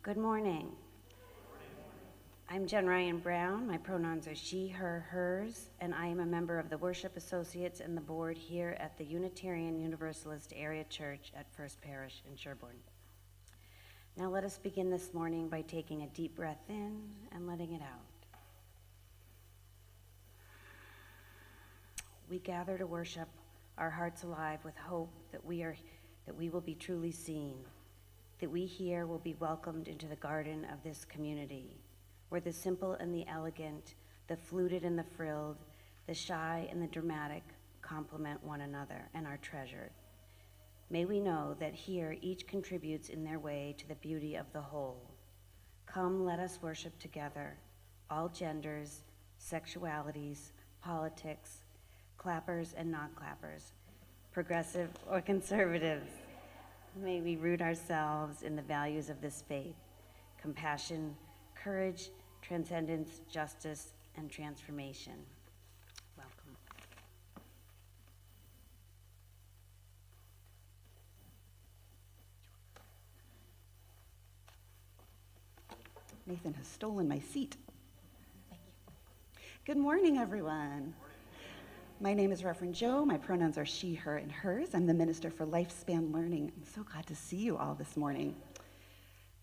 Good morning. I'm Jen Ryan Brown. My pronouns are she, her, hers, and I am a member of the Worship Associates and the board here at the Unitarian Universalist Area Church at First Parish in Sherborne. Now let us begin this morning by taking a deep breath in and letting it out. We gather to worship, our hearts alive with hope that we will be truly seen, that we here will be welcomed into the garden of this community, where the simple and the elegant, the fluted and the frilled, the shy and the dramatic complement one another and are treasured. May we know that here each contributes in their way to the beauty of the whole. Come, let us worship together, all genders, sexualities, politics, clappers and non-clappers, progressive or conservatives. May we root ourselves in the values of this faith: compassion, courage, transcendence, justice, and transformation. Welcome. Nathan has stolen my seat. Thank you. Good morning, everyone. My name is Reverend Joe. My pronouns are she, her, and hers. I'm the Minister for Lifespan Learning. I'm so glad to see you all this morning.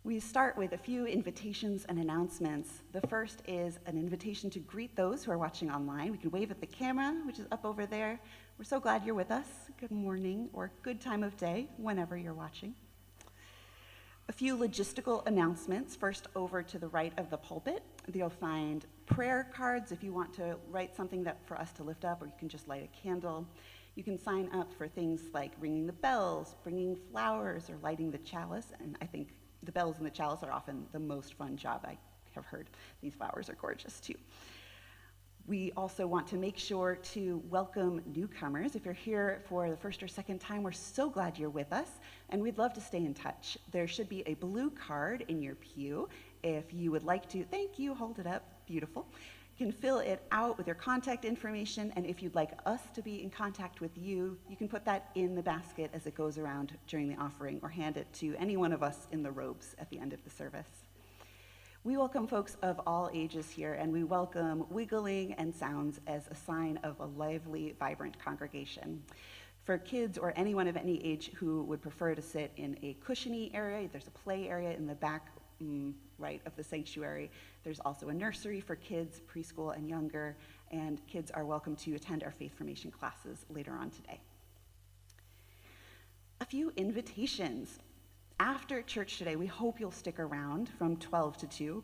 We start with a few invitations and announcements. The first is an invitation to greet those who are watching online. We can wave at the camera, which is up over there. We're so glad you're with us. Good morning or good time of day, whenever you're watching. A few logistical announcements. First, over to the right of the pulpit, you'll find prayer cards if you want to write something for us to lift up, or you can just light a candle. You can sign up for things like ringing the bells, bringing flowers, or lighting the chalice. And I think the bells and the chalice are often the most fun job I have heard. These flowers are gorgeous too. We also want to make sure to welcome newcomers. If you're here for the first or second time, we're so glad you're with us, and we'd love to stay in touch. There should be a blue card in your pew. If you would like to, thank you, hold it up, beautiful. You can fill it out with your contact information, and if you'd like us to be in contact with you, you can put that in the basket as it goes around during the offering, or hand it to any one of us in the robes at the end of the service. We welcome folks of all ages here, and we welcome wiggling and sounds as a sign of a lively, vibrant congregation. For kids or anyone of any age who would prefer to sit in a cushiony area, there's a play area in the back right of the sanctuary. There's also a nursery for kids, preschool and younger, and kids are welcome to attend our faith formation classes later on today. A few invitations. After church today, we hope you'll stick around from 12 to 2.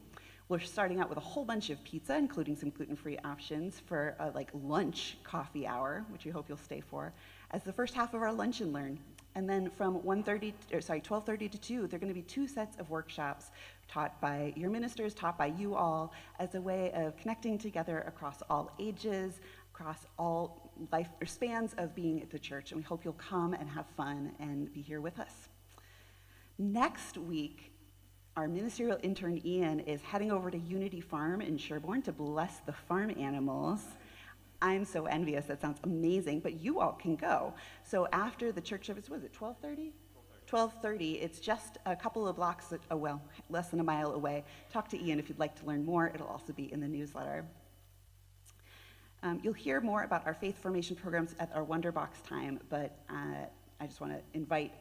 We're starting out with a whole bunch of pizza, including some gluten-free options for a lunch coffee hour, which we hope you'll stay for, as the first half of our Lunch and Learn. And then from 12:30 to 2, there are going to be 2 sets of workshops taught by your ministers, taught by you all, as a way of connecting together across all ages, across all life or spans of being at the church. And we hope you'll come and have fun and be here with us. Next week, our ministerial intern Ian is heading over to Unity Farm in Sherborne to bless the farm animals. I'm so envious. That sounds amazing, but you all can go. So after the church service, was it 12:30? 12:30. It's just a couple of blocks, less than a mile away. Talk to Ian if you'd like to learn more. It'll also be in the newsletter. You'll hear more about our faith formation programs at our Wonderbox time, but I just want to invite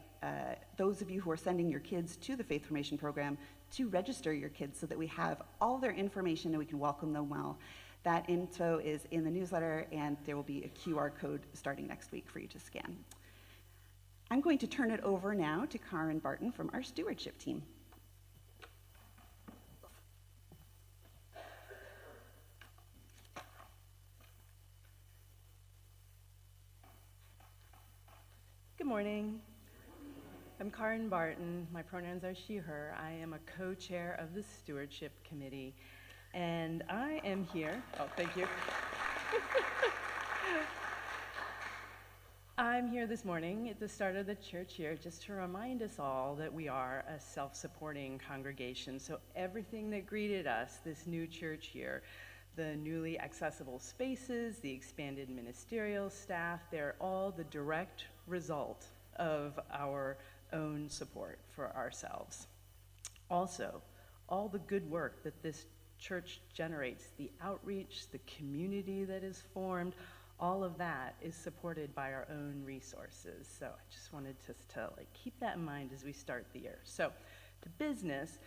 those of you who are sending your kids to the faith formation program to register your kids so that we have all their information and we can welcome them well. That info is in the newsletter, and there will be a QR code starting next week for you to scan. I'm going to turn it over now to Karen Barton from our stewardship team. Good morning. I'm Karen Barton. My pronouns are she, her. I am a co-chair of the Stewardship Committee, and I am here. Oh, thank you. I'm here this morning at the start of the church year just to remind us all that we are a self-supporting congregation. So everything that greeted us this new church year, the newly accessible spaces, the expanded ministerial staff, they're all the direct result of our own support for ourselves. Also, all the good work that this church generates, the outreach, the community that is formed, all of that is supported by our own resources. So I just wanted to keep that in mind as we start the year. So to business,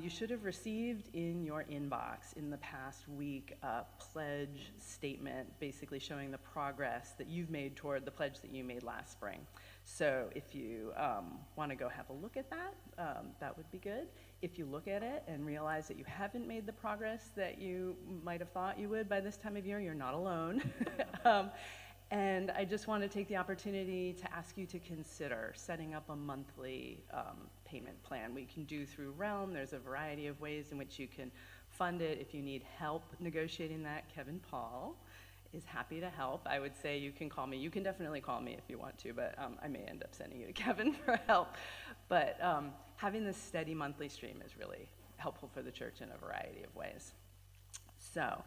you should have received in your inbox in the past week a pledge statement basically showing the progress that you've made toward the pledge that you made last spring. So if you want to go have a look at that, that would be good. If you look at it and realize that you haven't made the progress that you might have thought you would by this time of year, you're not alone. And I just want to take the opportunity to ask you to consider setting up a monthly payment plan. We can do through Realm. There's a variety of ways in which you can fund it. If you need help negotiating that, Kevin Paul is happy to help. I would say you can call me. You can definitely call me if you want to, but I may end up sending you to Kevin for help. But having this steady monthly stream is really helpful for the church in a variety of ways. So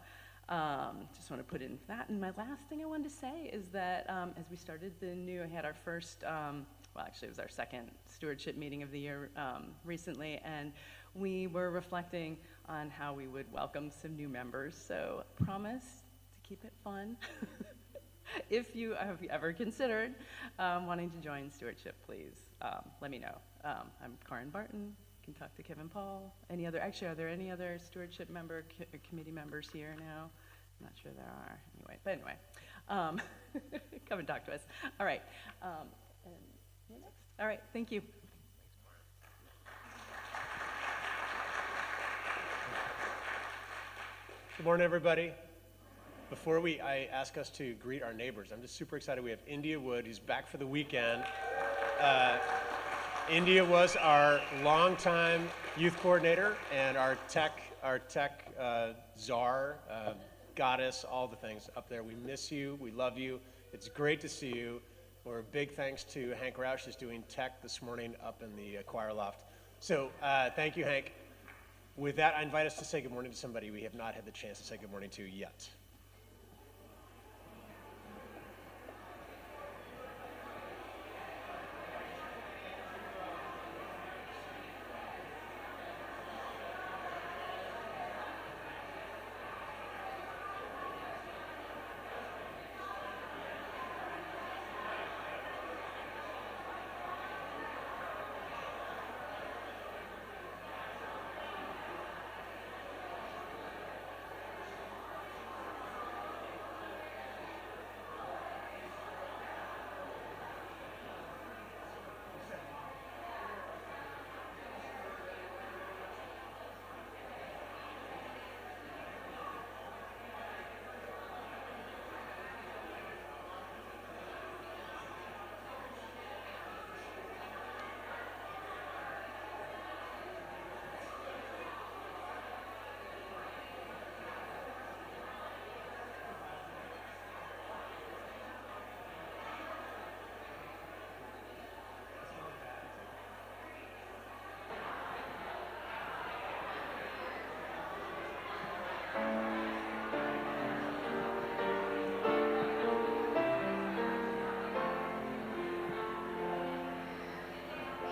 just want to put in that. And my last thing I wanted to say is that as we started I had our first, well, actually it was our second stewardship meeting of the year recently, and we were reflecting on how we would welcome some new members. So promise to keep it fun. If you have ever considered wanting to join stewardship, please let me know. I'm Karin Barton. You can talk to Kevin Paul. Are there any other stewardship member committee members here now? I'm not sure there are. Anyway, come and talk to us. All right. And you're next. All right. Thank you. Good morning, everybody. Before I ask us to greet our neighbors, I'm just super excited. We have India Wood, who's back for the weekend. India was our longtime youth coordinator and our tech czar, goddess, all the things up there. We miss you. We love you. It's great to see you. Or big thanks to Hank Roush, who's doing tech this morning up in the choir loft. So thank you, Hank. With that, I invite us to say good morning to somebody we have not had the chance to say good morning to yet.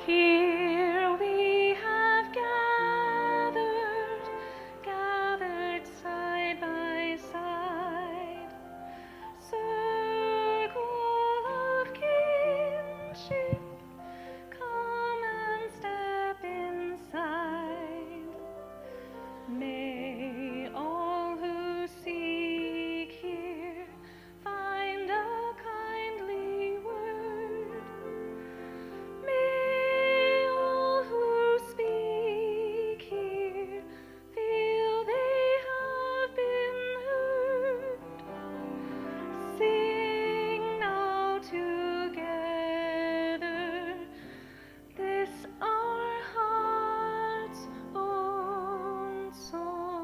Here we have gathered side by side, circle of kinship, come and step inside. May all who seek here find a kindly word. May all who speak here feel they have been heard. Sing now together this our heart's own song.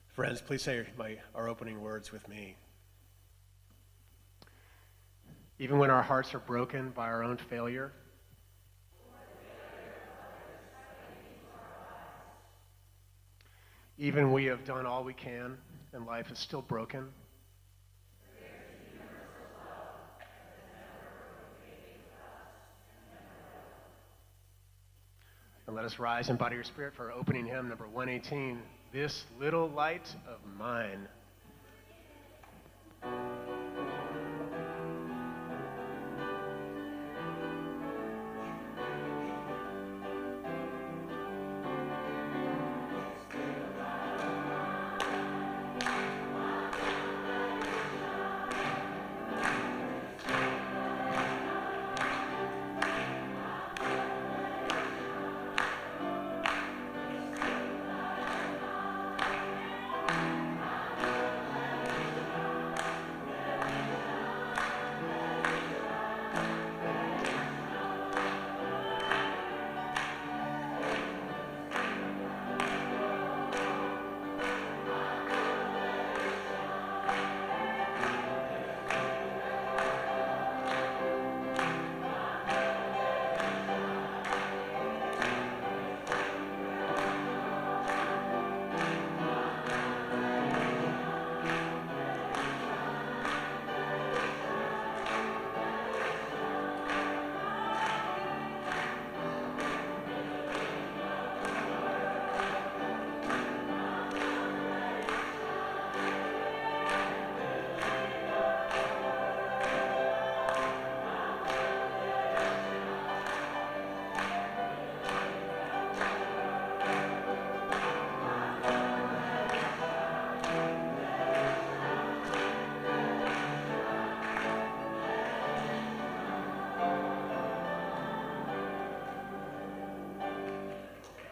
Friends, please say our opening words with me. Even when our hearts are broken by our own failure, even we have done all we can, and life is still broken. And let us rise in body or spirit for our opening hymn, number 118, This Little Light of Mine.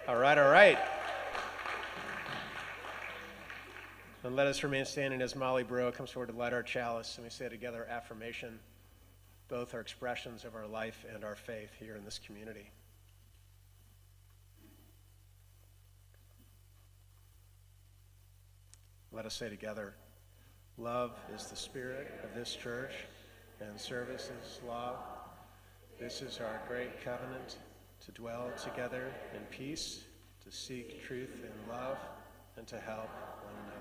All right. And let us remain standing as Molly Breaux comes forward to light our chalice, and we say together affirmation. Both are expressions of our life and our faith here in this community. Let us say together, love is the spirit of this church, and service is love. This is our great covenant, to dwell together in peace, to seek truth in love, and to help one another.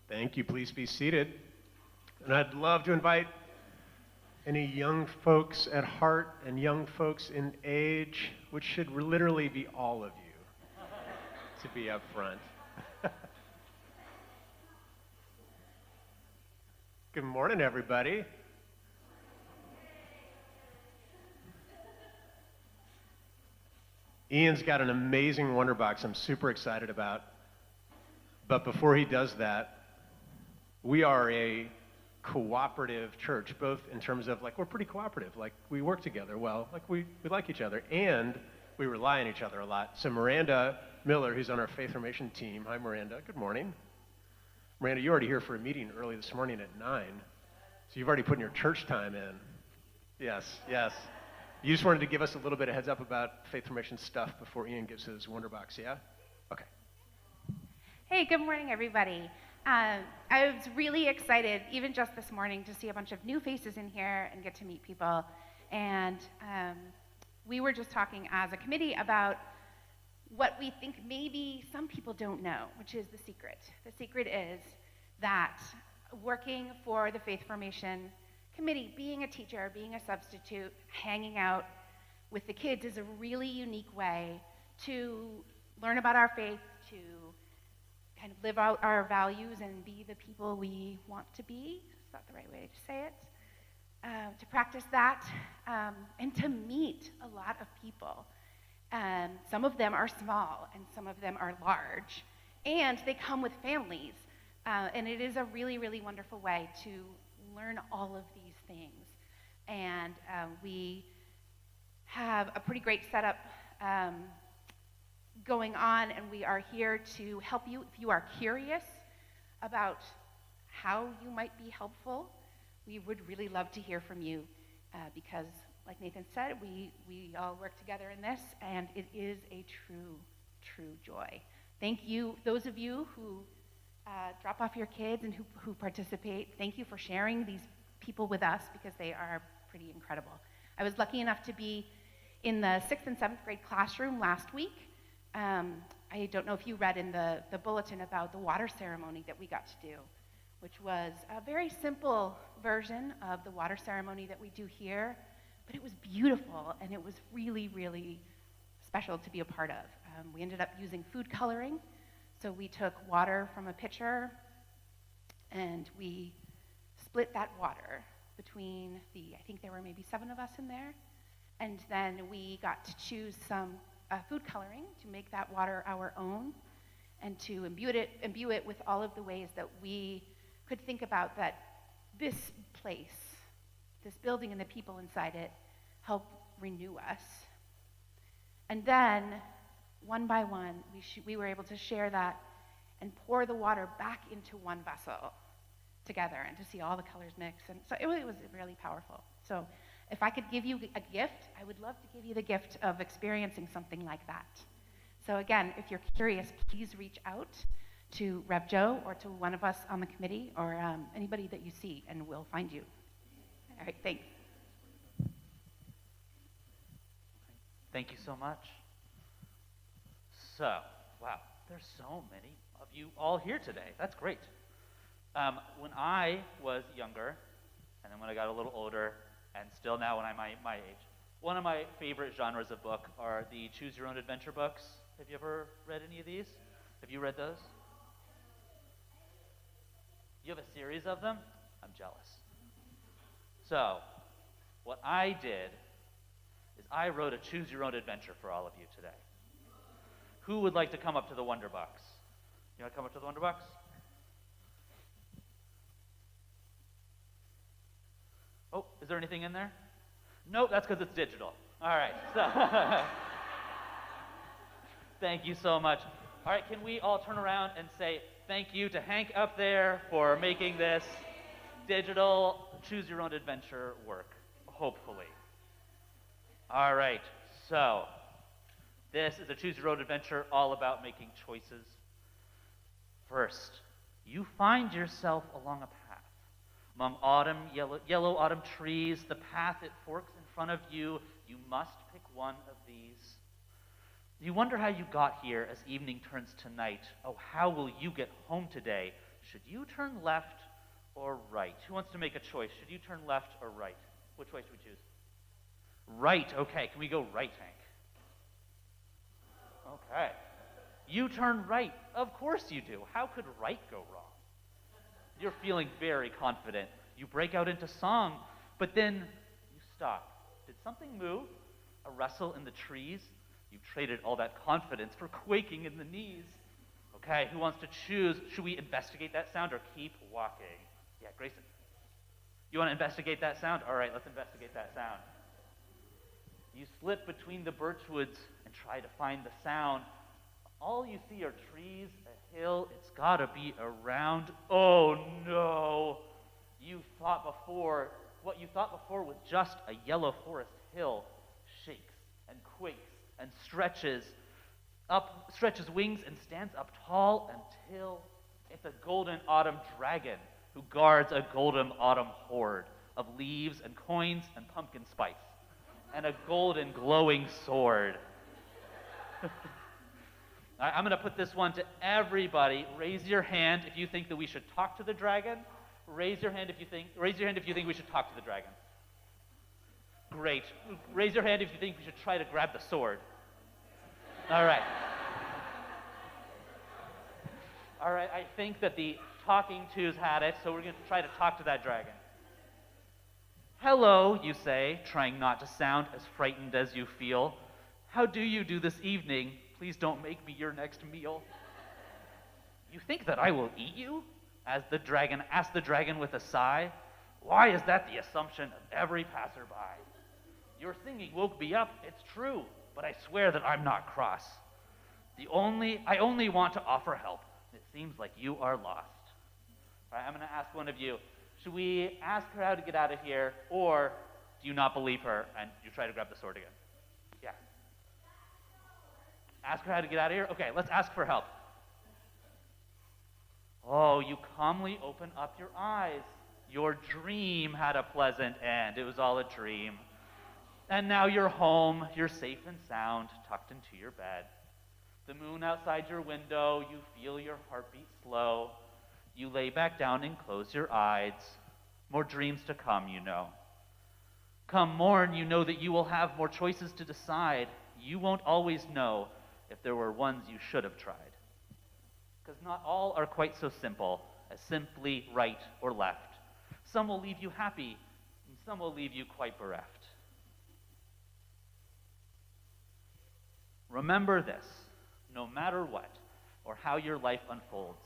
Thank you. Please be seated. And I'd love to invite any young folks at heart and young folks in age, which should literally be all of you, to be up front. Good morning, everybody. Ian's got an amazing wonder box I'm super excited about. But before he does that, we are a cooperative church, both in terms of, like, we're pretty cooperative. Like, we work together well. Like, we like each other, and we rely on each other a lot. So Miranda Miller, who's on our Faith Formation team. Hi, Miranda. Good morning. Miranda, you're already here for a meeting early this morning at 9. So you've already put in your church time in. Yes. You just wanted to give us a little bit of heads up about Faith Formation stuff before Ian gives his wonder box, yeah? Okay. Hey, good morning, everybody. I was really excited, even just this morning, to see a bunch of new faces in here and get to meet people. And we were just talking as a committee about what we think maybe some people don't know, which is the secret. The secret is that working for the Faith Formation Committee, being a teacher, being a substitute, hanging out with the kids is a really unique way to learn about our faith, to kind of live out our values and be the people we want to be. Is that the right way to say it? To practice that and to meet a lot of people. Some of them are small, and some of them are large, and they come with families. And it is a really, really wonderful way to learn all of these things. And we have a pretty great setup going on, and we are here to help you if you are curious about how you might be helpful. We would really love to hear from you because, like Nathan said, we all work together in this, and it is a true joy. Thank you, those of you who drop off your kids and who participate. Thank you for sharing these people with us because they are pretty incredible. I was lucky enough to be in the 6th and 7th grade classroom last week. I don't know if you read in the bulletin about the water ceremony that we got to do, which was a very simple version of the water ceremony that we do here, but it was beautiful, and it was really, really special to be a part of. We ended up using food coloring, so we took water from a pitcher, and we split that water between I think there were maybe 7 of us in there, and then we got to choose some food coloring to make that water our own, and to imbue it with all of the ways that we could think about that this place, this building and the people inside it, help renew us. And then, one by one, we were able to share that and pour the water back into one vessel together, and to see all the colors mix. And so it was really powerful. So if I could give you a gift, I would love to give you the gift of experiencing something like that. So again, if you're curious, please reach out to Rev Joe or to one of us on the committee, or anybody that you see, and we'll find you. All right, thanks. Thank you so much. So, wow, there's so many of you all here today. That's great. When I was younger, and then when I got a little older, and still now when I'm my age, one of my favorite genres of book are the Choose Your Own Adventure books. Have you ever read any of these? Have you read those? You have a series of them? I'm jealous. So, what I did is I wrote a Choose Your Own Adventure for all of you today. Who would like to come up to the Wonder Box? You want to come up to the Wonder Box? Oh, is there anything in there? Nope, that's because it's digital. All right, so thank you so much. All right, can we all turn around and say thank you to Hank up there for making this digital Choose Your Own Adventure work, hopefully. All right, so this is a Choose Your Own Adventure all about making choices. First, you find yourself along a path. Among yellow autumn trees, the path it forks in front of you. You must pick one of these. You wonder how you got here as evening turns to night. Oh, how will you get home today? Should you turn left or right? Who wants to make a choice? Should you turn left or right? Which way should we choose? Right, okay. Can we go right, Hank? Okay. You turn right. Of course you do. How could right go wrong? You're feeling very confident. You break out into song, but then you stop. Did something move? A rustle in the trees? You traded all that confidence for quaking in the knees. Okay, who wants to choose? Should we investigate that sound or keep walking? Yeah, Grayson. You want to investigate that sound? All right, let's investigate that sound. You slip between the birchwoods and try to find the sound. All you see are trees, a hill. It's got to be around. Oh, no. What you thought before was just a yellow forest hill shakes and quakes and stretches wings and stands up tall until it's a golden autumn dragon who guards a golden autumn hoard of leaves and coins and pumpkin spice and a golden glowing sword. I'm going to put this one to everybody. Raise your hand if you think that we should talk to the dragon. Raise your hand if you think we should talk to the dragon. Great. Raise your hand if you think we should try to grab the sword. All right. All right, I think that the talking to's had it, so we're going to try to talk to that dragon. Hello, you say, trying not to sound as frightened as you feel. How do you do this evening? Please don't make me your next meal. You think that I will eat you? As the dragon asked the dragon with a sigh. Why is that the assumption of every passerby? Your singing woke me up, it's true, but I swear that I'm not cross. I only want to offer help. It seems like you are lost. All right, I'm going to ask one of you, should we ask her how to get out of here, or do you not believe her and you try to grab the sword again? Yeah. Ask her how to get out of here? Okay, let's ask for help. Oh, you calmly open up your eyes. Your dream had a pleasant end. It was all a dream. And now you're home. You're safe and sound, tucked into your bed. The moon outside your window. You feel your heartbeat slow. You lay back down and close your eyes. More dreams to come, you know. Come morn, you know that you will have more choices to decide. You won't always know if there were ones you should have tried. Because not all are quite so simple as simply right or left. Some will leave you happy, and some will leave you quite bereft. Remember this, no matter what or how your life unfolds,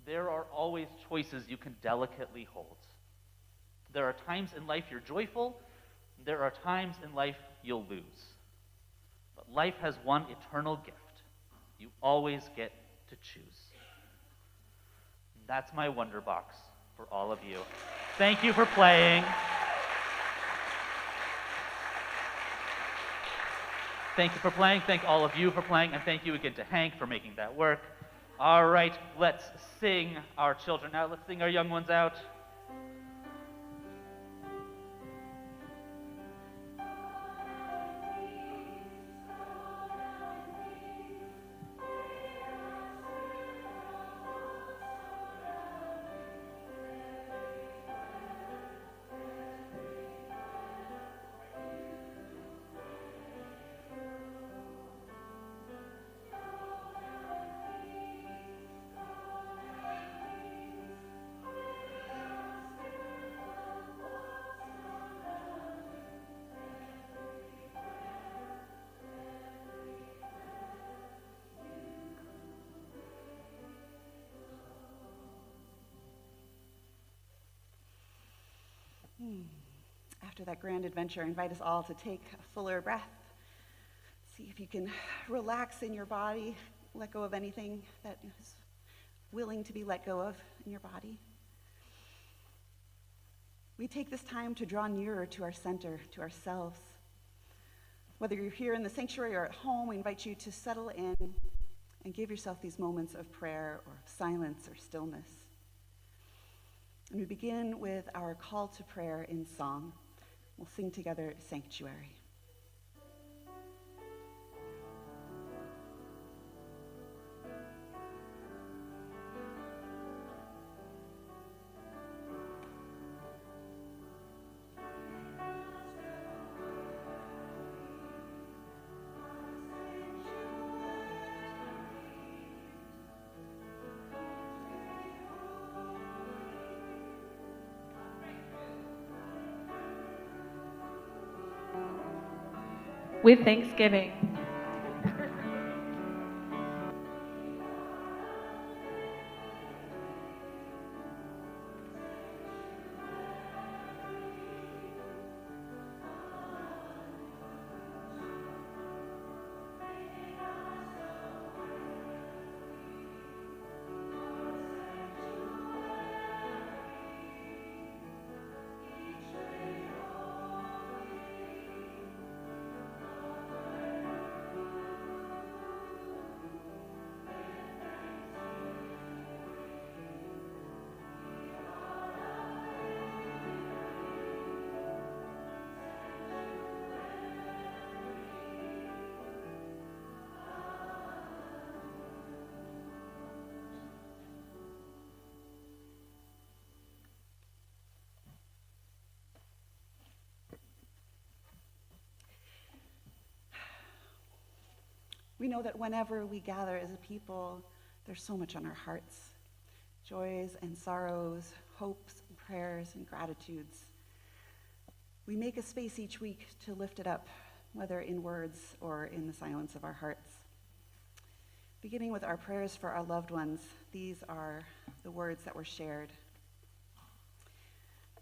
there are always choices you can delicately hold. There are times in life you're joyful, there are times in life you'll lose. But life has one eternal gift. You always get to choose. That's my wonder box for all of you. Thank you for playing. Thank you for playing. Thank all of you for playing. And thank you again to Hank for making that work. All right, let's sing our children out. Let's sing our young ones out. After that grand adventure, I invite us all to take a fuller breath. See if you can relax in your body, let go of anything that is willing to be let go of in your body. We take this time to draw nearer to our center, to ourselves. Whether you're here in the sanctuary or at home, we invite you to settle in and give yourself these moments of prayer or silence or stillness. And we begin with our call to prayer in song. We'll sing together Sanctuary. With thanksgiving. We know that whenever we gather as a people, there's so much on our hearts. Joys and sorrows, hopes and prayers and gratitudes. We make a space each week to lift it up whether in words or in the silence of our hearts. Beginning with our prayers for our loved ones, these are the words that were shared.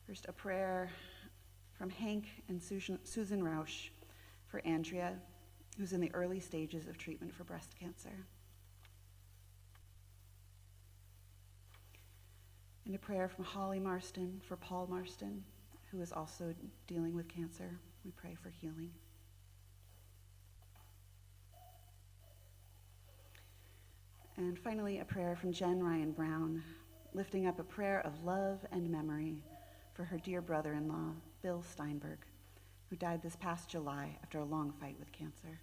First, a prayer from Hank and Susan Rausch for Andrea, who's in the early stages of treatment for breast cancer. And a prayer from Holly Marston for Paul Marston, who is also dealing with cancer. We pray for healing. And finally, a prayer from Jen Ryan Brown, lifting up a prayer of love and memory for her dear brother-in-law, Bill Steinberg, who died this past July after a long fight with cancer.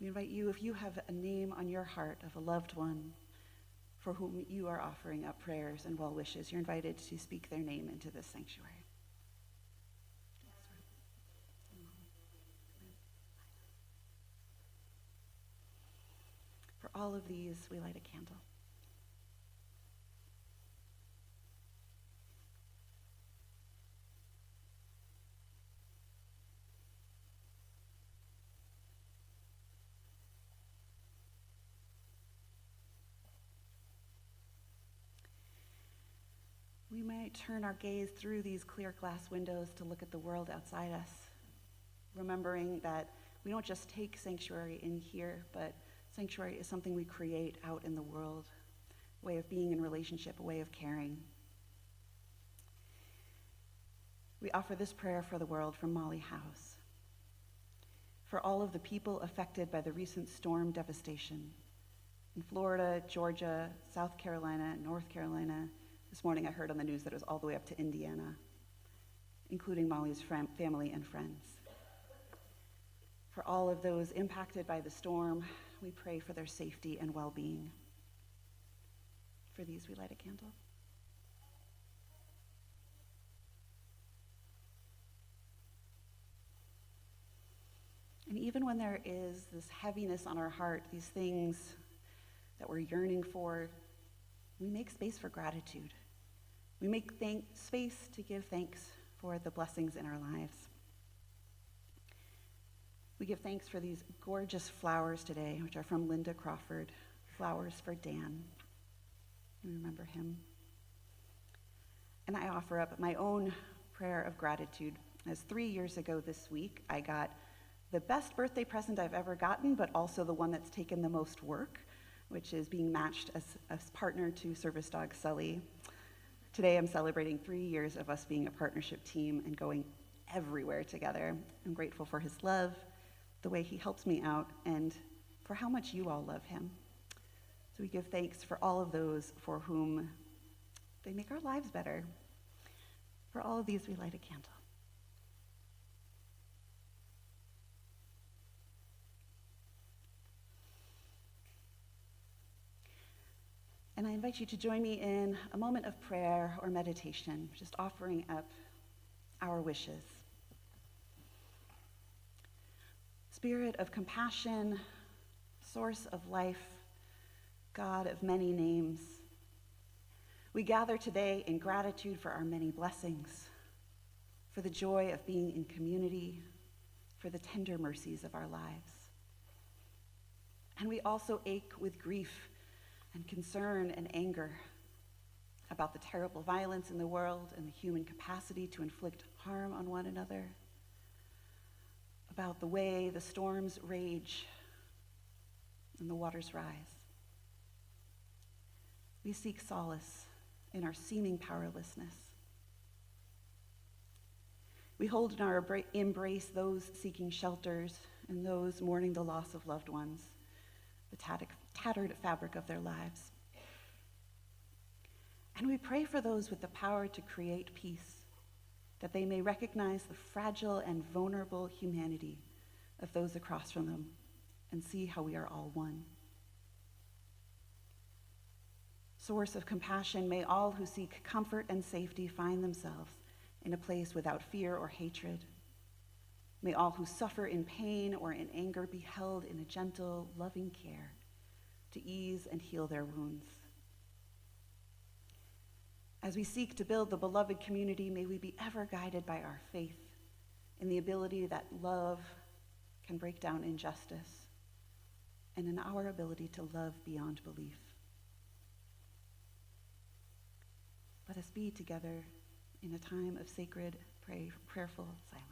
We invite you, if you have a name on your heart of a loved one for whom you are offering up prayers and well wishes, you're invited to speak their name into this sanctuary. For all of these, we light a candle. We might turn our gaze through these clear glass windows to look at the world outside us, remembering that we don't just take sanctuary in here, but sanctuary is something we create out in the world, a way of being in relationship, a way of caring. We offer this prayer for the world from Molly House, for all of the people affected by the recent storm devastation in Florida, Georgia, South Carolina, North Carolina. This morning I heard on the news that it was all the way up to Indiana, including Molly's family and friends. For all of those impacted by the storm, we pray for their safety and well-being. For these, we light a candle. And even when there is this heaviness on our heart, these things that we're yearning for, we make space for gratitude. We make space to give thanks for the blessings in our lives. We give thanks for these gorgeous flowers today, which are from Linda Crawford, Flowers for Dan. We remember him. And I offer up my own prayer of gratitude, as 3 years ago this week, I got the best birthday present I've ever gotten, but also the one that's taken the most work, which is being matched as partner to service dog Sully. Today I'm celebrating 3 years of us being a partnership team and going everywhere together. I'm grateful for his love, the way he helps me out, and for how much you all love him. So we give thanks for all of those for whom they make our lives better. For all of these, we light a candle. And I invite you to join me in a moment of prayer or meditation, just offering up our wishes. Spirit of compassion, source of life, God of many names, we gather today in gratitude for our many blessings, for the joy of being in community, for the tender mercies of our lives. And we also ache with grief and concern and anger about the terrible violence in the world and the human capacity to inflict harm on one another, about the way the storms rage and the waters rise. We seek solace in our seeming powerlessness. We hold in our embrace those seeking shelters and those mourning the loss of loved ones, the tattered fabric of their lives. And we pray for those with the power to create peace, that they may recognize the fragile and vulnerable humanity of those across from them and see how we are all one. Source of compassion, may all who seek comfort and safety find themselves in a place without fear or hatred. May all who suffer in pain or in anger be held in a gentle, loving care to ease and heal their wounds. As we seek to build the beloved community, may we be ever guided by our faith in the ability that love can break down injustice, and in our ability to love beyond belief. Let us be together in a time of sacred, prayerful silence.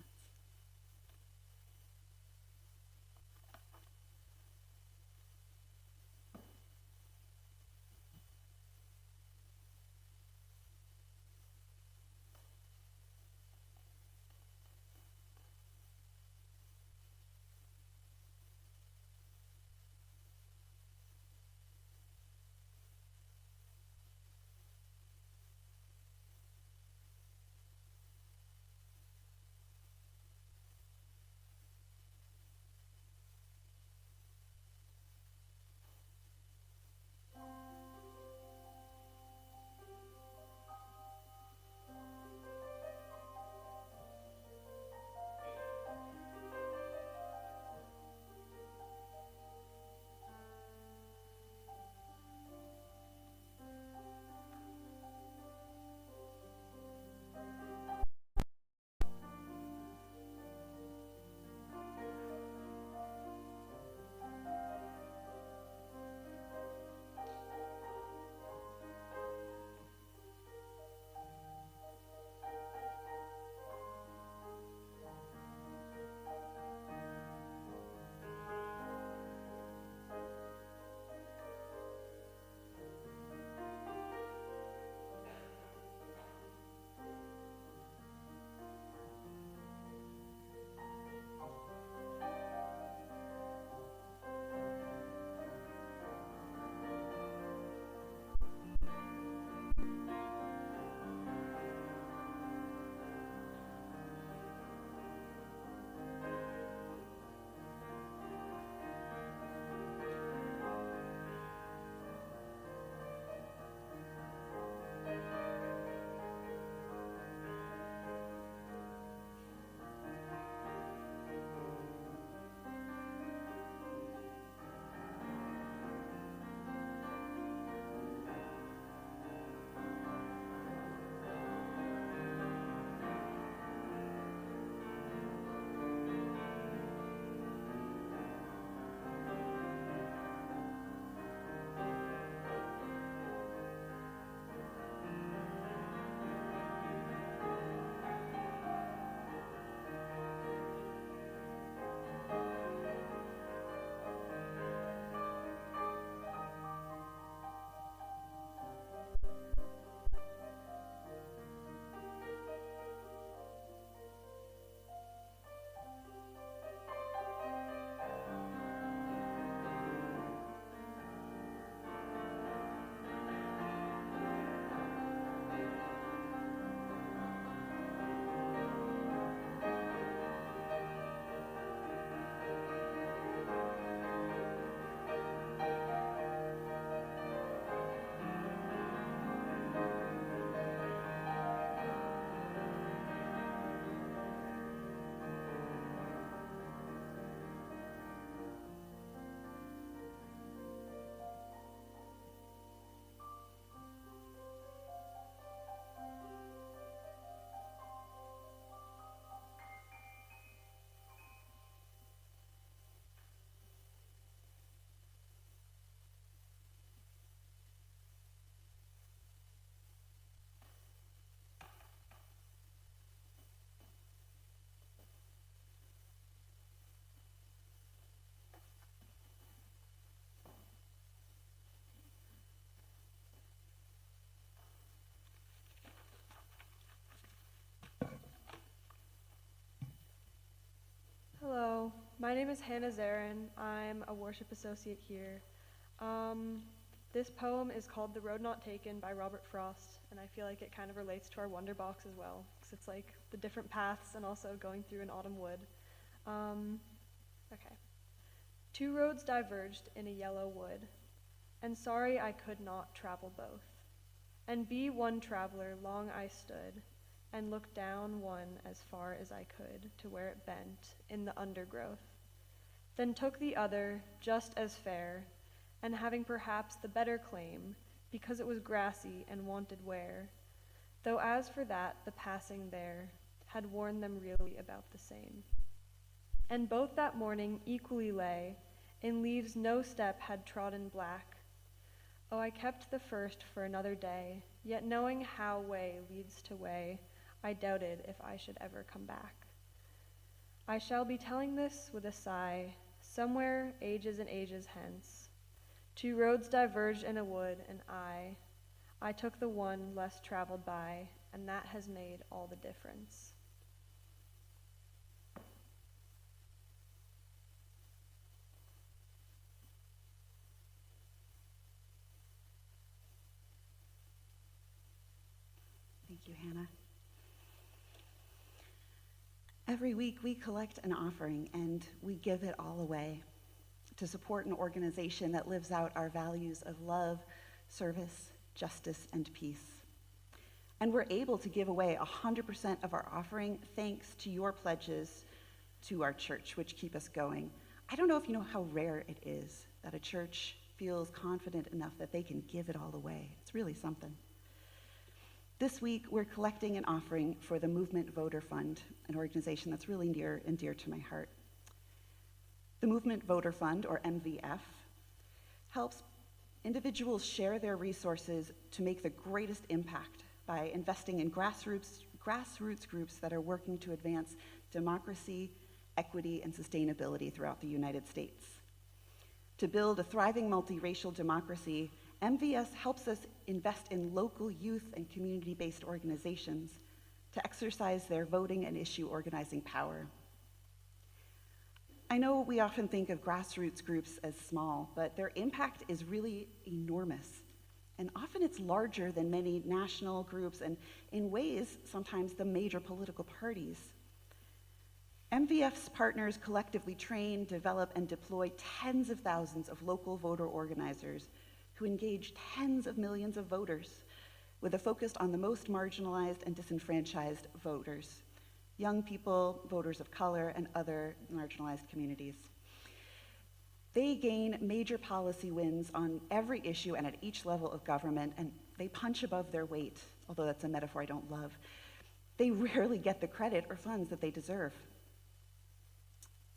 Hello, my name is Hannah Zarin. I'm a worship associate here. This poem is called The Road Not Taken by Robert Frost, and I feel like it kind of relates to our Wonder Box as well, because it's like the different paths and also going through an autumn wood. Okay. Two roads diverged in a yellow wood, and sorry I could not travel both. And be one traveler long I stood, and looked down one as far as I could to where it bent in the undergrowth. Then took the other just as fair, and having perhaps the better claim, because it was grassy and wanted wear. Though as for that, the passing there had warned them really about the same. And both that morning equally lay, in leaves no step had trodden black. Oh, I kept the first for another day, yet knowing how way leads to way, I doubted if I should ever come back. I shall be telling this with a sigh, somewhere ages and ages hence. Two roads diverged in a wood, and I took the one less traveled by, and that has made all the difference. Thank you, Hannah. Every week we collect an offering and we give it all away to support an organization that lives out our values of love, service, justice, and peace. And we're able to give away 100% of our offering thanks to your pledges to our church, which keep us going. I don't know if you know how rare it is that a church feels confident enough that they can give it all away. It's really something. This week, we're collecting an offering for the Movement Voter Fund, an organization that's really near and dear to my heart. The Movement Voter Fund, or MVF, helps individuals share their resources to make the greatest impact by investing in grassroots groups that are working to advance democracy, equity, and sustainability throughout the United States. To build a thriving multiracial democracy, MVS helps us invest in local youth and community-based organizations to exercise their voting and issue organizing power. I know we often think of grassroots groups as small, but their impact is really enormous. And often it's larger than many national groups and in ways, sometimes the major political parties. MVF's partners collectively train, develop, and deploy tens of thousands of local voter organizers who engage tens of millions of voters with a focus on the most marginalized and disenfranchised voters, young people, voters of color, and other marginalized communities. They gain major policy wins on every issue and at each level of government, and they punch above their weight, although that's a metaphor I don't love. They rarely get the credit or funds that they deserve.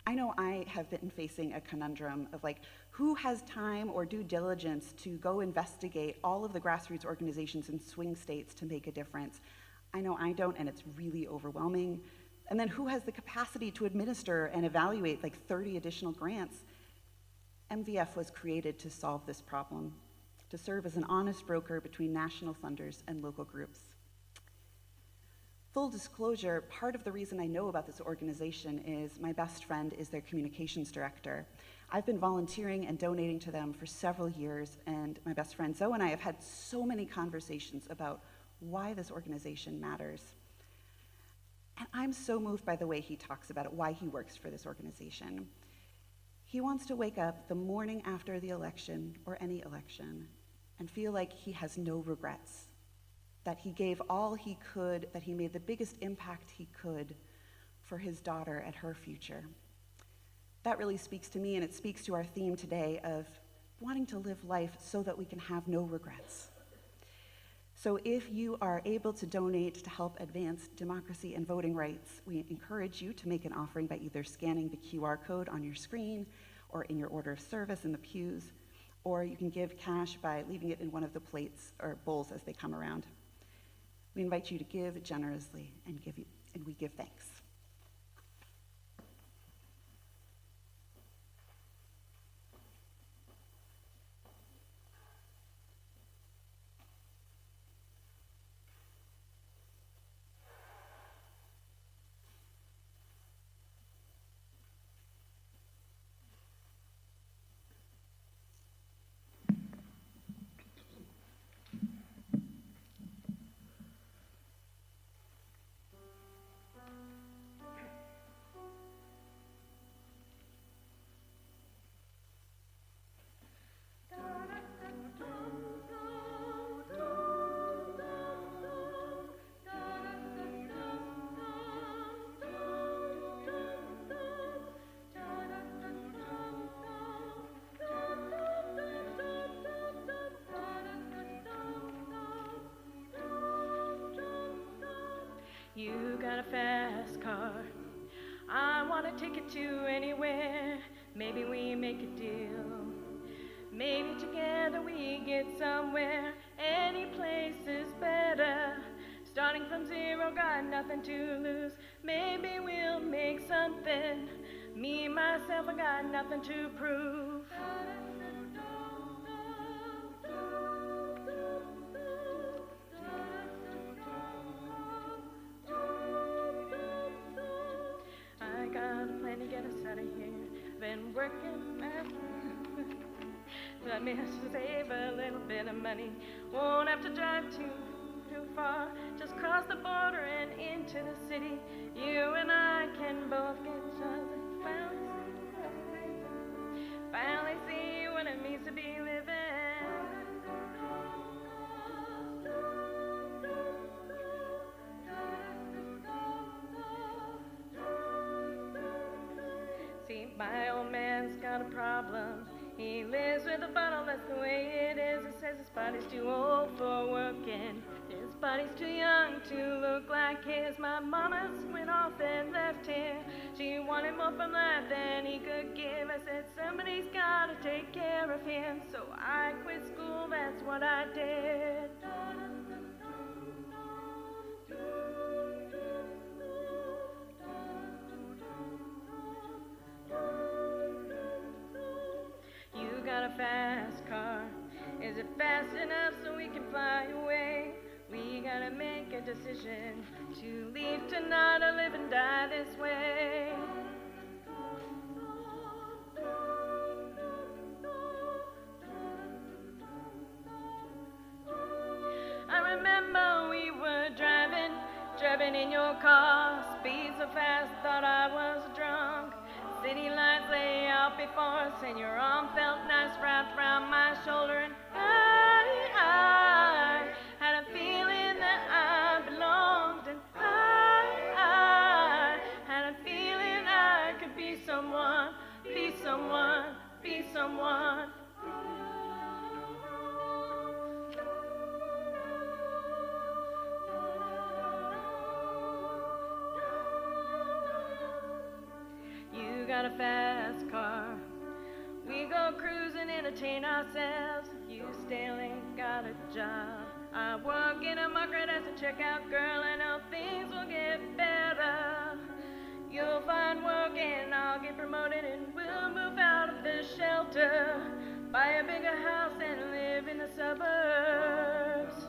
I know I have been facing a conundrum of who has time or due diligence to go investigate all of the grassroots organizations in swing states to make a difference. I know I don't, and it's really overwhelming. And then who has the capacity to administer and evaluate 30 additional grants? MVF was created to solve this problem, to serve as an honest broker between national funders and local groups. Full disclosure, part of the reason I know about this organization is my best friend is their communications director. I've been volunteering and donating to them for several years, and my best friend Zoe and I have had so many conversations about why this organization matters. And I'm so moved by the way he talks about it, why he works for this organization. He wants to wake up the morning after the election, or any election, and feel like he has no regrets, that he gave all he could, that he made the biggest impact he could for his daughter and her future. That really speaks to me, and it speaks to our theme today of wanting to live life so that we can have no regrets. So if you are able to donate to help advance democracy and voting rights, we encourage you to make an offering by either scanning the QR code on your screen or in your order of service in the pews, or you can give cash by leaving it in one of the plates or bowls as they come around. We invite you to give generously and we give thanks. maybe we make a deal. Maybe together we get somewhere. Any place is better. Starting from zero, got nothing to lose. Maybe we'll make something. Me, myself, I got nothing to prove. I got a plan to get us out of here. Been working let me save a little bit of money. Won't have to drive too far. Just cross the border and into the city. You and I can both get each other. Finally see what it means to be living. See, my old man's got a problem. He lives with a bottle, that's the way it is. It says his body's too old for working. His body's too young to look like his. My mama's went off and left him. She wanted more from life than he could give. I said, somebody's gotta take care of him. So I quit school, that's what I did. You got a fast car. Is it fast enough so we can fly away? We gotta make a decision to leave tonight or live and die this way. I remember we were driving in your car. Speed so fast, thought I was drunk. City lights lay out before us, and your arm felt nice wrapped around my shoulder. And I had a feeling that I belonged, and I had a feeling I could be someone, be someone, be someone. You got a fast car. We go cruising, entertain ourselves. You still ain't got a job. I work in a market as a checkout girl. I know things will get better. You'll find work and I'll get promoted, and we'll move out of the shelter, buy a bigger house and live in the suburbs.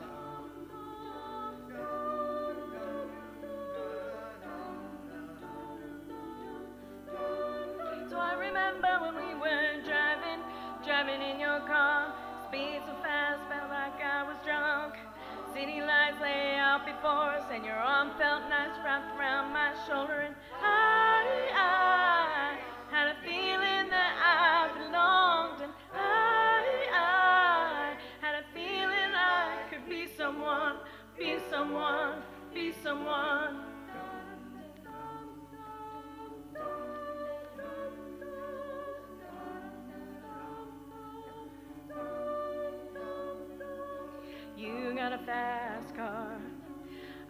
So I remember when we were driving in your car. Speed so fast, felt like I was drunk. City lights lay out before us, and your arm felt nice wrapped around my shoulder. And I had a feeling that I belonged, and I had a feeling I could be someone, be someone, be someone. You got a fast car.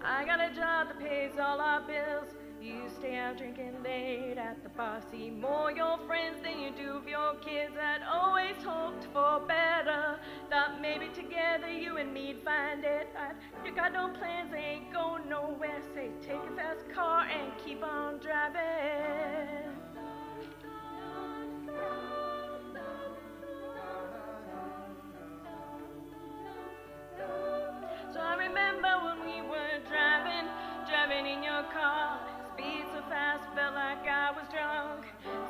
I got a job that pays all our bills. You stay out drinking late at the bar. See more your friends than you do of your kids. I'd always hoped for better. Thought maybe together you and me'd find it. You got no plans, ain't going nowhere. Say take a fast car and keep on driving. So I remember when we were driving in your car. Speed so fast, felt like I was drunk.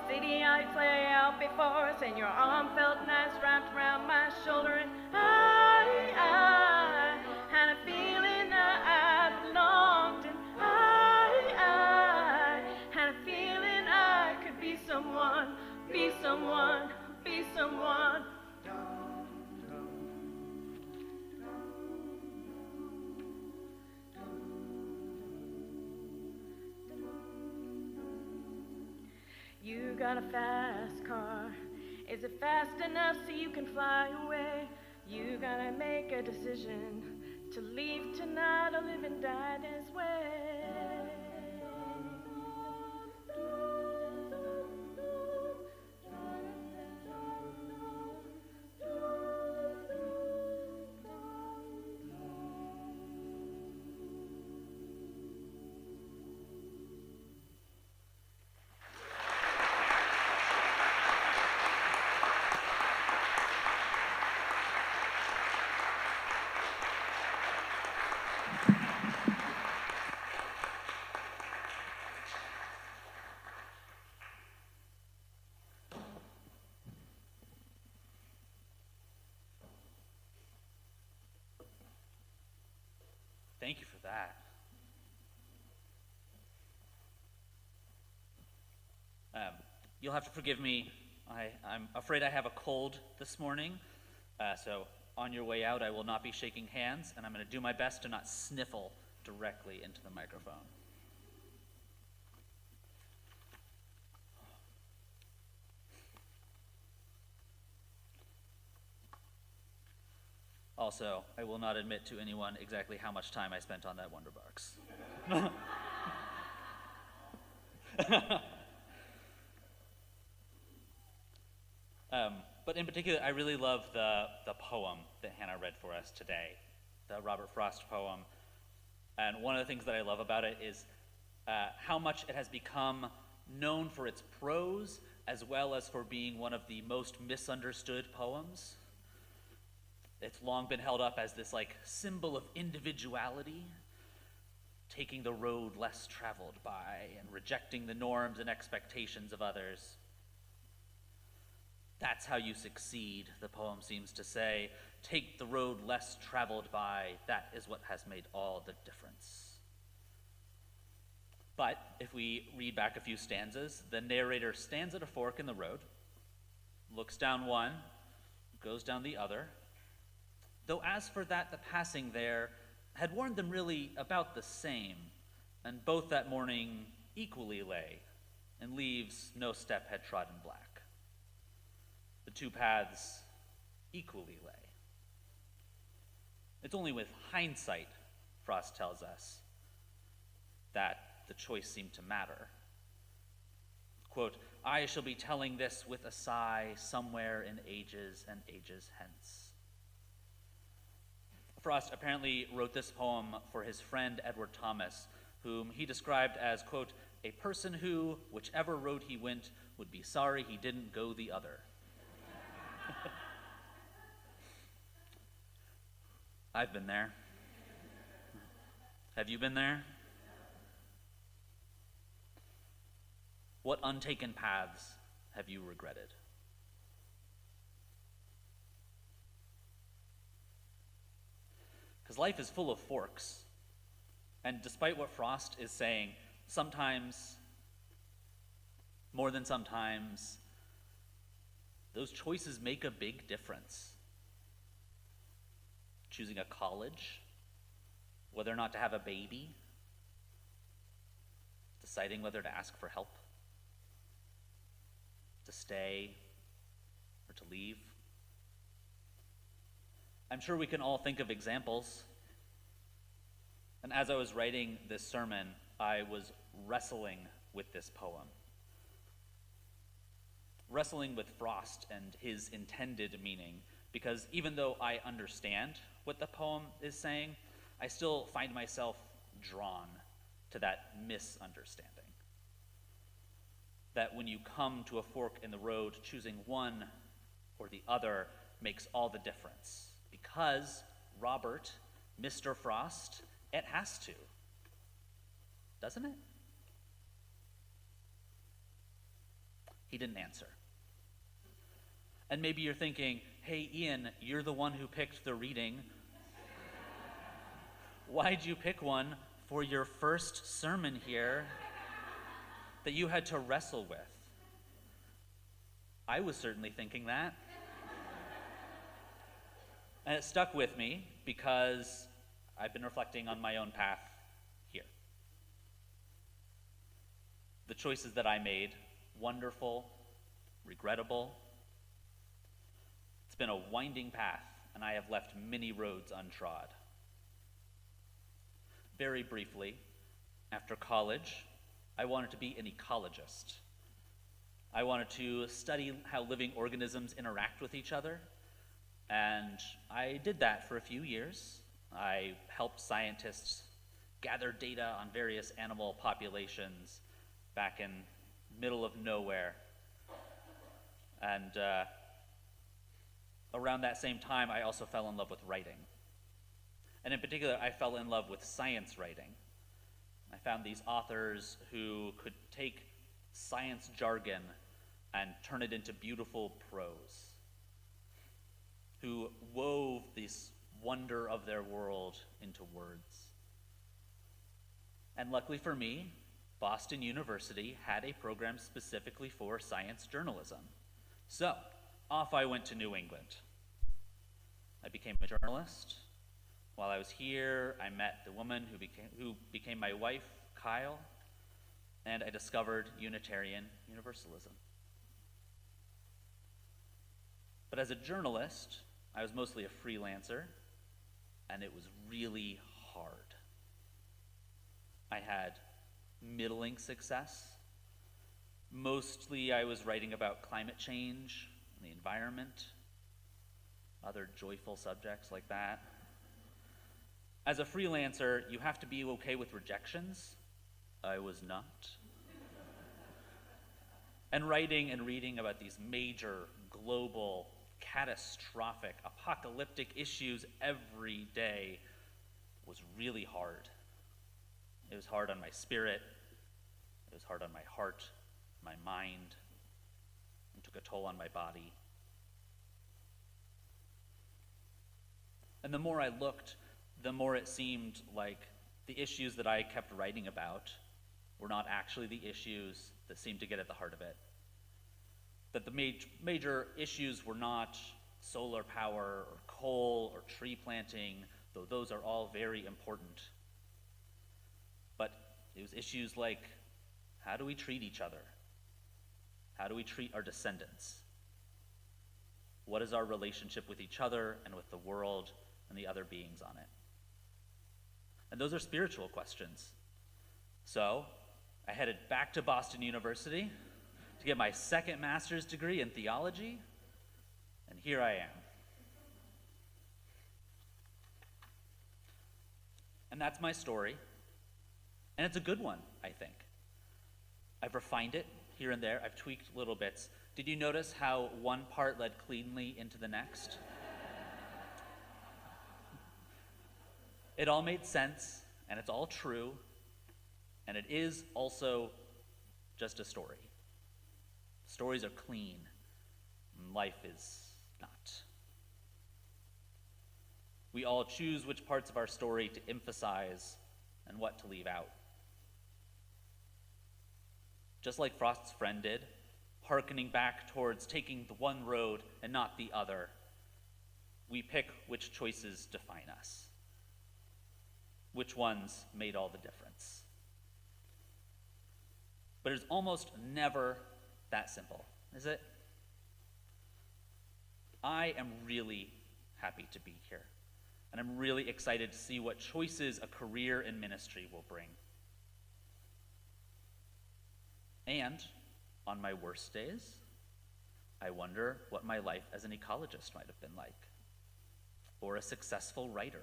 City lights lay out before us, and your arm felt nice wrapped around my shoulder. And I had a feeling that I belonged, and I had a feeling I could be someone, be someone, be someone. You got a fast car. Is it fast enough so you can fly away? You gotta make a decision to leave tonight or live and die this way. Thank you for that. You'll have to forgive me. I'm afraid I have a cold this morning, so on your way out, I will not be shaking hands, and I'm going to do my best to not sniffle directly into the microphone. Also, I will not admit to anyone exactly how much time I spent on that Wonder Box. But in particular, I really love the poem that Hannah read for us today, the Robert Frost poem. And one of the things that I love about it is how much it has become known for its prose as well as for being one of the most misunderstood poems. It's long been held up as this like symbol of individuality, taking the road less traveled by and rejecting the norms and expectations of others. That's how you succeed, the poem seems to say. Take the road less traveled by, that is what has made all the difference. But if we read back a few stanzas, the narrator stands at a fork in the road, looks down one, goes down the other, though as for that the passing there had warned them really about the same, and both that morning equally lay, and leaves no step had trodden black. The two paths equally lay. It's only with hindsight, Frost tells us, that the choice seemed to matter. Quote, I shall be telling this with a sigh somewhere in ages and ages hence. Frost apparently wrote this poem for his friend Edward Thomas, whom he described as, quote, a person who, whichever road he went, would be sorry he didn't go the other. I've been there. Have you been there? What untaken paths have you regretted? Because life is full of forks. And despite what Frost is saying, sometimes, more than sometimes, those choices make a big difference. Choosing a college, whether or not to have a baby, deciding whether to ask for help, to stay or to leave. I'm sure we can all think of examples. And as I was writing this sermon, I was wrestling with this poem. Wrestling with Frost and his intended meaning, because even though I understand what the poem is saying, I still find myself drawn to that misunderstanding. That when you come to a fork in the road, choosing one or the other makes all the difference. Because Robert, Mr. Frost, it has to. Doesn't it? He didn't answer. And maybe you're thinking, hey, Ian, you're the one who picked the reading. Why'd you pick one for your first sermon here that you had to wrestle with? I was certainly thinking that. And it stuck with me because I've been reflecting on my own path here. The choices that I made, wonderful, regrettable. It's been a winding path, and I have left many roads untrod. Very briefly, after college, I wanted to be an ecologist. I wanted to study how living organisms interact with each other, and I did that for a few years. I helped scientists gather data on various animal populations back in middle of nowhere. And around that same time, I also fell in love with writing. And in particular, I fell in love with science writing. I found these authors who could take science jargon and turn it into beautiful prose, who wove this wonder of their world into words. And luckily for me, Boston University had a program specifically for science journalism. So, off I went to New England. I became a journalist. While I was here, I met the woman who became my wife, Kyle, and I discovered Unitarian Universalism. But as a journalist, I was mostly a freelancer, and it was really hard. I had middling success. Mostly I was writing about climate change and the environment, other joyful subjects like that. As a freelancer, you have to be okay with rejections. I was not. And writing and reading about these major, global, catastrophic, apocalyptic issues every day was really hard. It was hard on my spirit, it was hard on my heart, my mind, and took a toll on my body. And the more I looked, the more it seemed like the issues that I kept writing about were not actually the issues that seemed to get at the heart of it. That the major issues were not solar power or coal or tree planting, though those are all very important. But it was issues like, how do we treat each other? How do we treat our descendants? What is our relationship with each other and with the world and the other beings on it? And those are spiritual questions. So I headed back to Boston University to get my second master's degree in theology, and here I am. And that's my story, and it's a good one, I think. I've refined it here and there, I've tweaked little bits. Did you notice how one part led cleanly into the next? It all made sense, and it's all true, and it is also just a story. Stories are clean, and life is not. We all choose which parts of our story to emphasize and what to leave out. Just like Frost's friend did, hearkening back towards taking the one road and not the other, we pick which choices define us. Which ones made all the difference. But it's almost never that simple, is it? I am really happy to be here, and I'm really excited to see what choices a career in ministry will bring. And on my worst days, I wonder what my life as an ecologist might have been like, or a successful writer.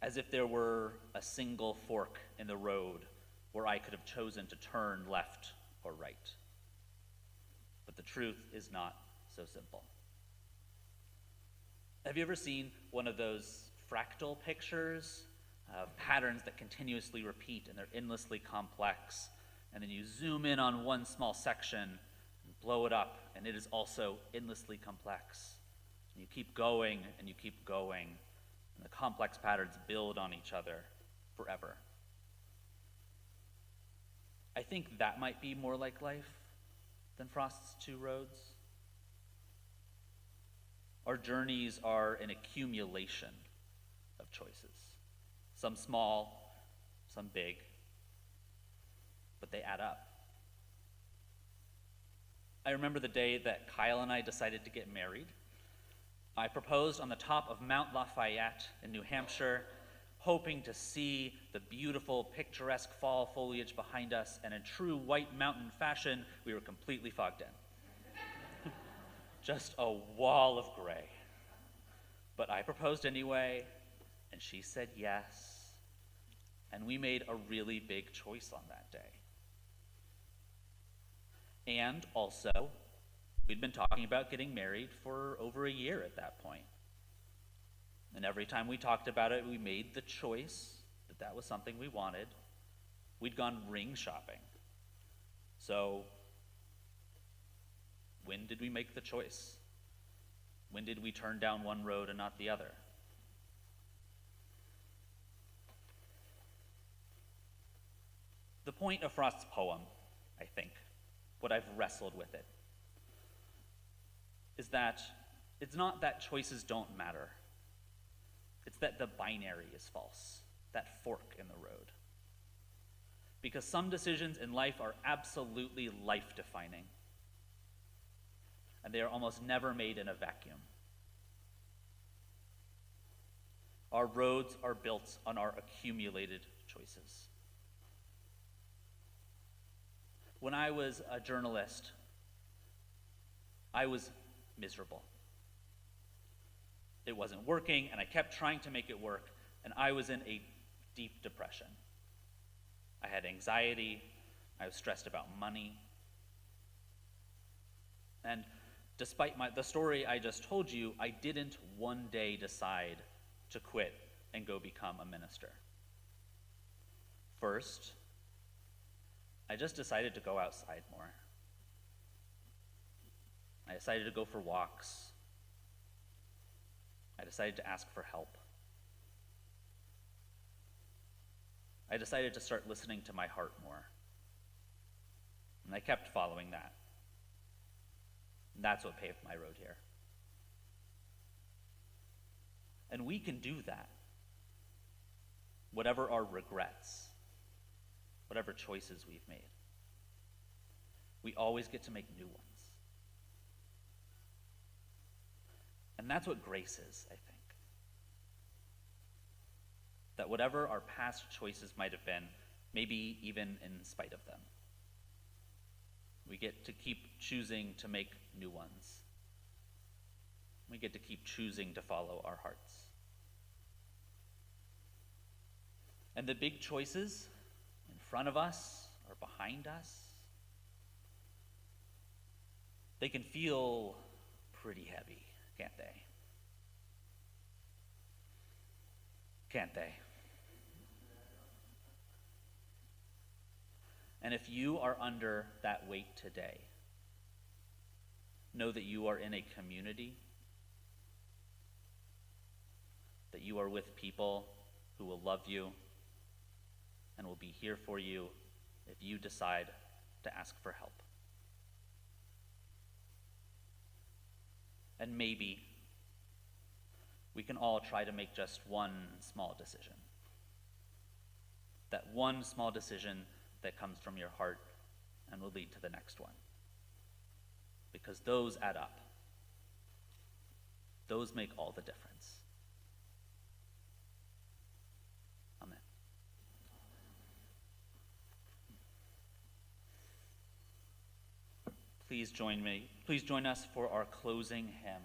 As if there were a single fork in the road where I could have chosen to turn left or right. But the truth is not so simple. Have you ever seen one of those fractal pictures of patterns that continuously repeat and they're endlessly complex, and then you zoom in on one small section and blow it up, and it is also endlessly complex. And you keep going and you keep going, and the complex patterns build on each other forever. I think that might be more like life than Frost's two roads. Our journeys are an accumulation of choices. Some small, some big, but they add up. I remember the day that Kyle and I decided to get married. I proposed on the top of Mount Lafayette in New Hampshire, hoping to see the beautiful, picturesque fall foliage behind us, and in true White Mountain fashion, we were completely fogged in. Just a wall of gray. But I proposed anyway, and she said yes, and we made a really big choice on that day. And also, we'd been talking about getting married for over a year at that point. And every time we talked about it, we made the choice that that was something we wanted. We'd gone ring shopping. So, when did we make the choice? When did we turn down one road and not the other? point of Frost's poem, I think, what I've wrestled with it, is that it's not that choices don't matter. It's that the binary is false, that fork in the road. Because some decisions in life are absolutely life-defining, and they are almost never made in a vacuum. Our roads are built on our accumulated choices. When I was a journalist, I was miserable. It wasn't working, and I kept trying to make it work, and I was in a deep depression. I had anxiety, I was stressed about money, and despite the story I just told you, I didn't one day decide to quit and go become a minister. First, I just decided to go outside more. I decided to go for walks. I decided to ask for help. I decided to start listening to my heart more. And I kept following that. And that's what paved my road here. And we can do that. Whatever our regrets, whatever choices we've made, we always get to make new ones. And that's what grace is, I think. That whatever our past choices might have been, maybe even in spite of them, we get to keep choosing to make new ones. We get to keep choosing to follow our hearts. And the big choices in front of us or behind us, they can feel pretty heavy, can't they? Can't they? And if you are under that weight today, know that you are in a community, that you are with people who will love you and will be here for you if you decide to ask for help. And maybe we can all try to make just one small decision. That one small decision that comes from your heart and will lead to the next one. Because those add up. Those make all the difference. Amen. Please join us for our closing hymn,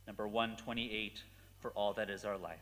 number 128, For All That Is Our Life.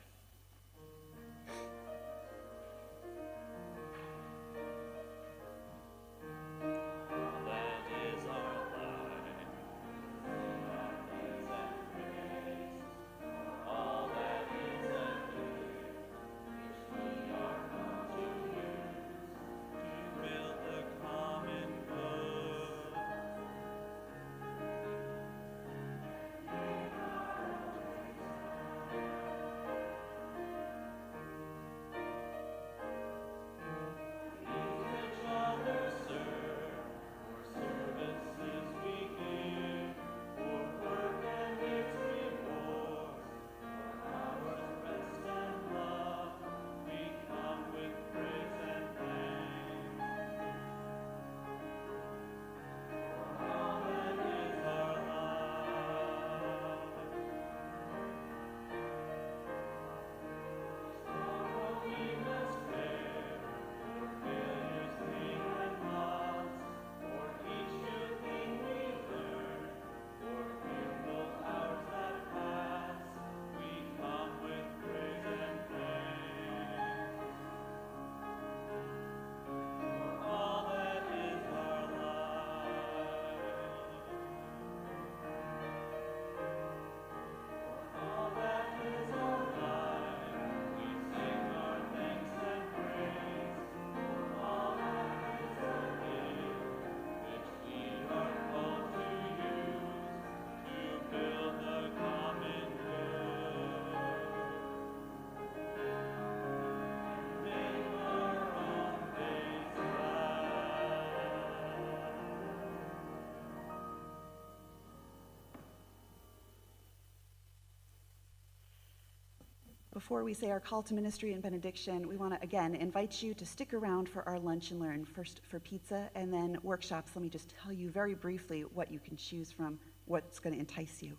Before we say our call to ministry and benediction, we want to again invite you to stick around for our lunch and learn, first for pizza and then workshops. Let me just tell you very briefly what you can choose from, what's going to entice you.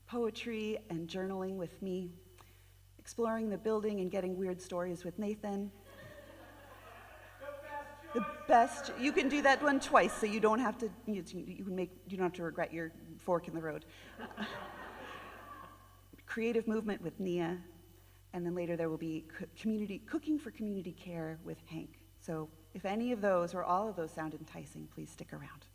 Poetry and journaling with me, exploring the building and getting weird stories with Nathan. The best, you can do that one twice so you don't have to, you don't have to regret your fork in the road. Creative movement with Nia, and then later there will be cooking for community care with Hank. So if any of those or all of those sound enticing, please stick around.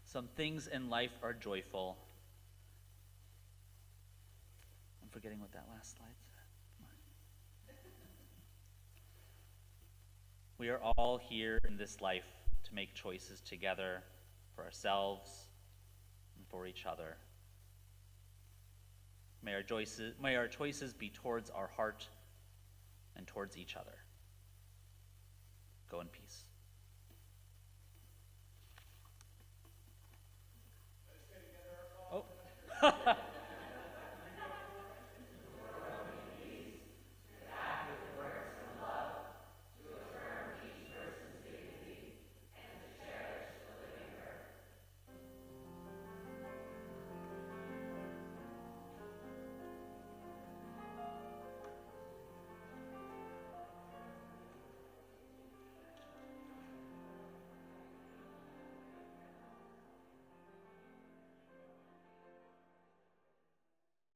Some things in life are joyful. I'm forgetting what that last slide said. Come on. We are all here in this life to make choices together for ourselves and for each other. May our choices be towards our heart and towards each other. Go in peace. Oh.